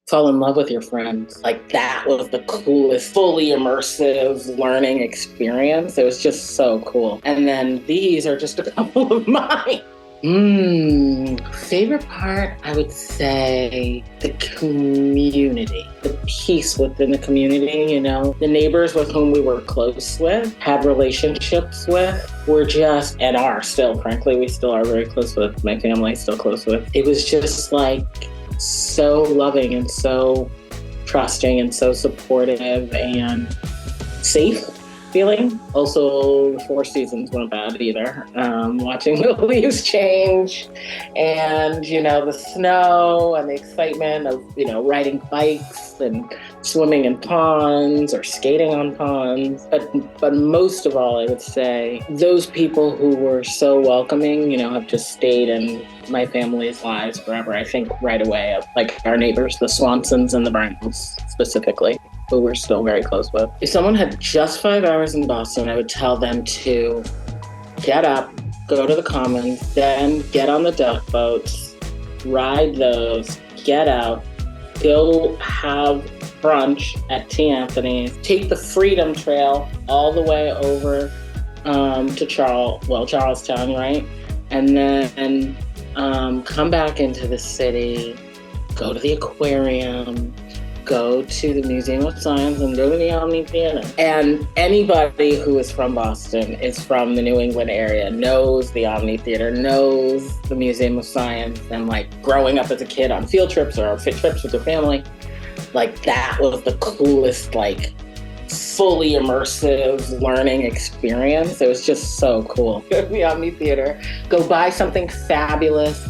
fall in love with your friends. Like that was the coolest, fully immersive learning experience. It was just so cool. And then these are just a couple of mine. Favorite part, I would say the community, the peace within the community, the neighbors with whom we were close with, had relationships with, were just, and are still, frankly, we still are very close with, my family still close with. It was just like so loving and so trusting and so supportive and safe feeling. Also, the Four Seasons weren't bad either. Watching the leaves change and, the snow and the excitement of, riding bikes and swimming in ponds or skating on ponds. But most of all, I would say those people who were so welcoming, have just stayed in my family's lives forever. I think right away of like our neighbors, the Swansons and the Browns specifically, who we're still very close with. If someone had just 5 hours in Boston, I would tell them to get up, go to the Commons, then get on the duck boats, ride those, get out, go have brunch at T. Anthony's, take the Freedom Trail all the way over to Charlestown, right? And then come back into the city, go to the aquarium, go to the Museum of Science, and go to the Omni Theater. And anybody who is from Boston, is from the New England area, knows the Omni Theater, knows the Museum of Science, and like growing up as a kid on field trips or trips with their family, like that was the coolest, like fully immersive learning experience. It was just so cool. Go to the Omni Theater, go buy something fabulous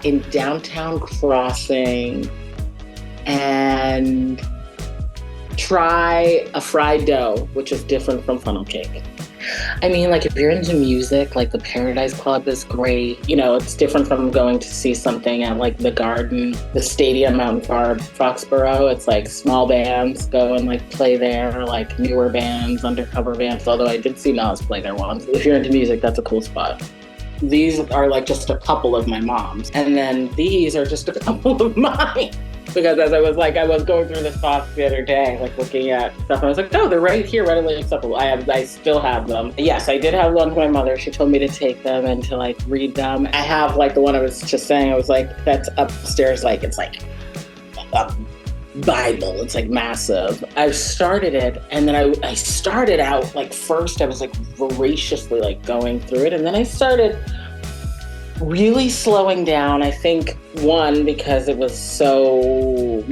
in downtown Crossing, and try a fried dough, which is different from funnel cake. I mean, like if you're into music, like the Paradise Club is great. It's different from going to see something at like the Garden, the Stadium out in Foxborough. It's like small bands go and like play there, like newer bands, undercover bands. Although I did see Nas play there once. If you're into music, that's a cool spot. These are like just a couple of my mom's. And then these are just a couple of mine. Because as I was going through this box the other day, like looking at stuff, and I was like, no, they're right here, readily accessible. I still have them. Yes, I did have one to my mother. She told me to take them and to like read them. I have like the one I was just saying, I was like, that's upstairs, like it's like a Bible. It's like massive. I've started it, and then I started out like first I was like voraciously like going through it, and then I started really slowing down. I think one, because it was so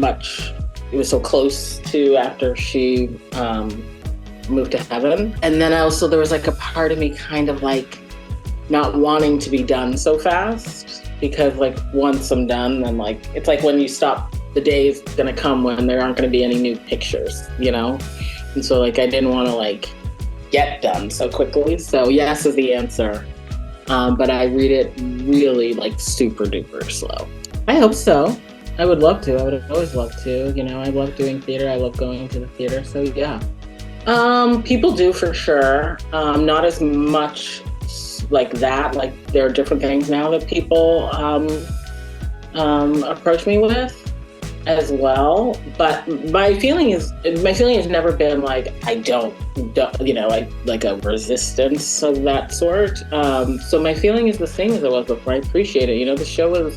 close to after she moved to heaven. And then also there was like a part of me kind of like not wanting to be done so fast, because like once I'm done, then like it's like when you stop, the day's gonna come when there aren't gonna be any new pictures, And so like I didn't want to like get done so quickly. So yes is the answer. But I read it really like super duper slow. I hope so. I would love to. I would always love to. I love doing theater. I love going to the theater. So yeah. People do for sure. Not as much like that. Like there are different things now that people approach me with as well. But my feeling has never been like I don't like a resistance of that sort. So my feeling is the same as it was before. I appreciate it. The show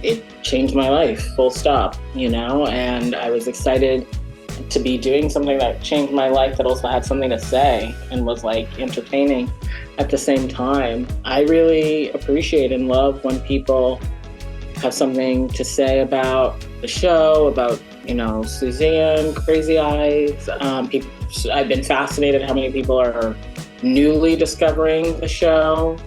it changed my life, full stop, and I was excited to be doing something that changed my life that also had something to say and was like entertaining at the same time. I really appreciate and love when people have something to say about the show, about, Suzanne, Crazy Eyes. I've been fascinated how many people are newly discovering the show,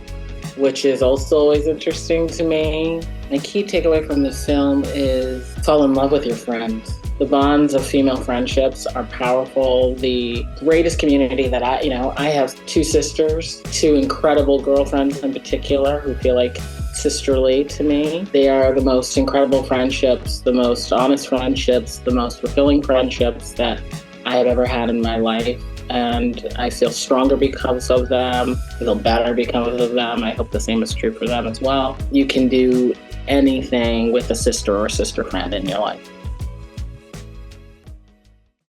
which is also always interesting to me. The key takeaway from the film is fall in love with your friends. The bonds of female friendships are powerful. The greatest community that I have two sisters, two incredible girlfriends in particular who feel like sisterly to me. They are the most incredible friendships, the most honest friendships, the most fulfilling friendships that I have ever had in my life. And I feel stronger because of them. I feel better because of them. I hope the same is true for them as well. You can do anything with a sister or sister friend in your life.